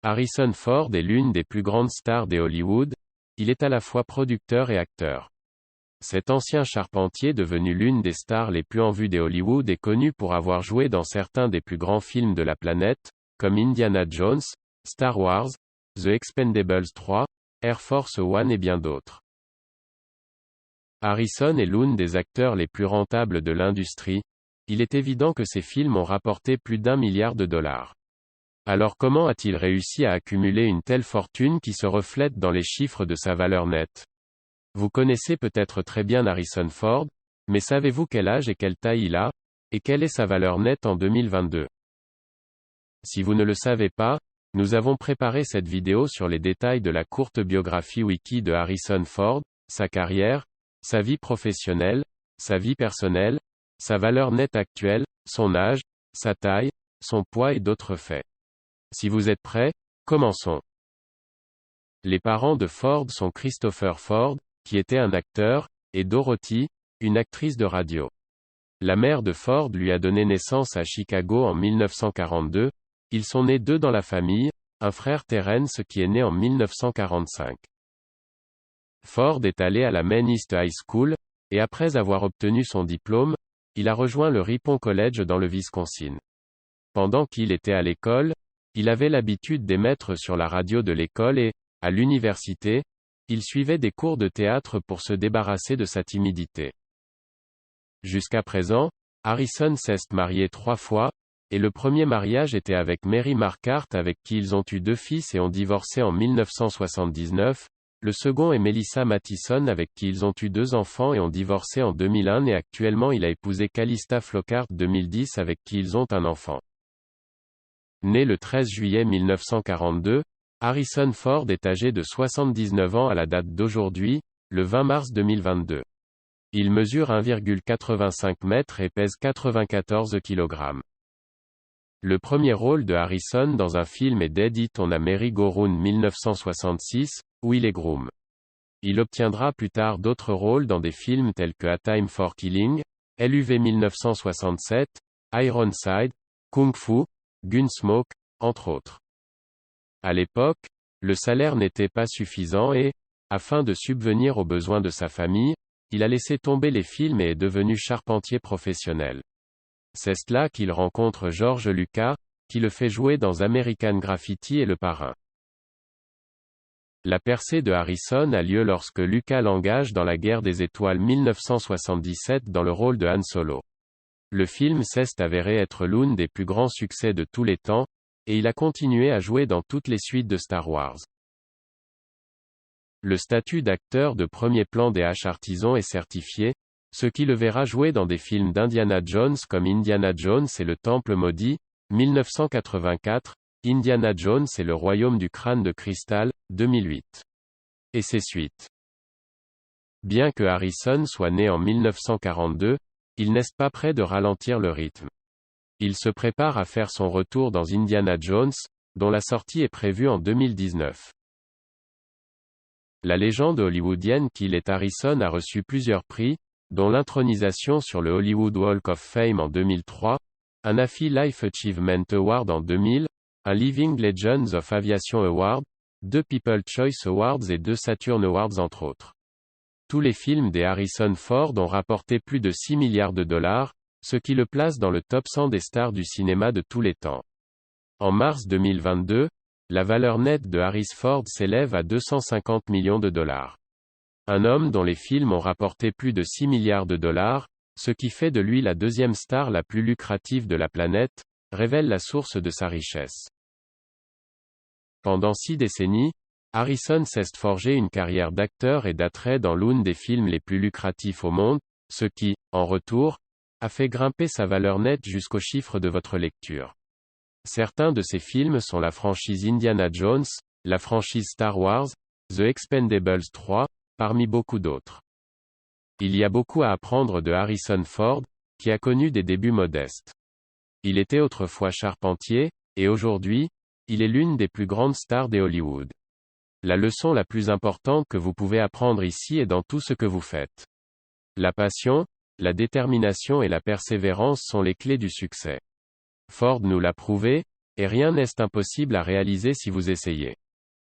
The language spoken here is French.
Harrison Ford est l'une des plus grandes stars de Hollywood, il est à la fois producteur et acteur. Cet ancien charpentier devenu l'une des stars les plus en vue de Hollywood est connu pour avoir joué dans certains des plus grands films de la planète, comme Indiana Jones, Star Wars, The Expendables 3, Air Force One et bien d'autres. Harrison est l'une des acteurs les plus rentables de l'industrie, il est évident que ses films ont rapporté plus d'1 milliard de dollars. Alors comment a-t-il réussi à accumuler une telle fortune qui se reflète dans les chiffres de sa valeur nette? Vous connaissez peut-être très bien Harrison Ford, mais savez-vous quel âge et quelle taille il a, et quelle est sa valeur nette en 2022? Si vous ne le savez pas, nous avons préparé cette vidéo sur les détails de la courte biographie wiki de Harrison Ford, sa carrière, sa vie professionnelle, sa vie personnelle, sa valeur nette actuelle, son âge, sa taille, son poids et d'autres faits. Si vous êtes prêts, commençons. Les parents de Ford sont Christopher Ford, qui était un acteur, et Dorothy, une actrice de radio. La mère de Ford lui a donné naissance à Chicago en 1942, ils sont nés deux dans la famille, un frère Terence qui est né en 1945. Ford est allé à la Main East High School, et après avoir obtenu son diplôme, il a rejoint le Ripon College dans le Wisconsin. Pendant qu'il était à l'école, il avait l'habitude d'émettre sur la radio de l'école et, à l'université, il suivait des cours de théâtre pour se débarrasser de sa timidité. Jusqu'à présent, Harrison s'est marié 3 fois, et le premier mariage était avec Mary Marquardt avec qui ils ont eu 2 fils et ont divorcé en 1979, le second est Melissa Mathison avec qui ils ont eu 2 enfants et ont divorcé en 2001 et actuellement il a épousé Calista Flockhart 2010 avec qui ils ont un enfant. Né le 13 juillet 1942, Harrison Ford est âgé de 79 ans à la date d'aujourd'hui, le 20 mars 2022. Il mesure 1,85 m et pèse 94 kg. Le premier rôle de Harrison dans un film est Dead It on a Merry-Go-Round 1966, où il est groom. Il obtiendra plus tard d'autres rôles dans des films tels que A Time for Killing, LUV 1967, Ironside, Kung Fu, Gunsmoke, entre autres. À l'époque, le salaire n'était pas suffisant et, afin de subvenir aux besoins de sa famille, il a laissé tomber les films et est devenu charpentier professionnel. C'est là qu'il rencontre George Lucas, qui le fait jouer dans American Graffiti et Le Parrain. La percée de Harrison a lieu lorsque Lucas l'engage dans La Guerre des Étoiles 1977 dans le rôle de Han Solo. Le film s'est avéré être l'un des plus grands succès de tous les temps, et il a continué à jouer dans toutes les suites de Star Wars. Le statut d'acteur de premier plan des H-Artisans est certifié, ce qui le verra jouer dans des films d'Indiana Jones comme Indiana Jones et le Temple Maudit, 1984, Indiana Jones et le Royaume du Crâne de Cristal, 2008. Et ses suites. Bien que Harrison soit né en 1942, il n'est pas prêt de ralentir le rythme. Il se prépare à faire son retour dans Indiana Jones, dont la sortie est prévue en 2019. La légende hollywoodienne qu'il est Harrison a reçu plusieurs prix, dont l'intronisation sur le Hollywood Walk of Fame en 2003, un AFI Life Achievement Award en 2000, un Living Legends of Aviation Award, 2 People's Choice Awards et 2 Saturn Awards entre autres. Tous les films des Harrison Ford ont rapporté plus de 6 milliards de dollars, ce qui le place dans le top 100 des stars du cinéma de tous les temps. En mars 2022, la valeur nette de Harrison Ford s'élève à 250 millions de dollars. Un homme dont les films ont rapporté plus de 6 milliards de dollars, ce qui fait de lui la deuxième star la plus lucrative de la planète, révèle la source de sa richesse. Pendant 6 décennies, Harrison s'est forgé une carrière d'acteur et d'attrait dans l'un des films les plus lucratifs au monde, ce qui, en retour, a fait grimper sa valeur nette jusqu'au chiffre de votre lecture. Certains de ces films sont la franchise Indiana Jones, la franchise Star Wars, The Expendables 3, parmi beaucoup d'autres. Il y a beaucoup à apprendre de Harrison Ford, qui a connu des débuts modestes. Il était autrefois charpentier, et aujourd'hui, il est l'une des plus grandes stars de Hollywood. La leçon la plus importante que vous pouvez apprendre ici est dans tout ce que vous faites. La passion, la détermination et la persévérance sont les clés du succès. Ford nous l'a prouvé, Et rien n'est impossible à réaliser si vous essayez.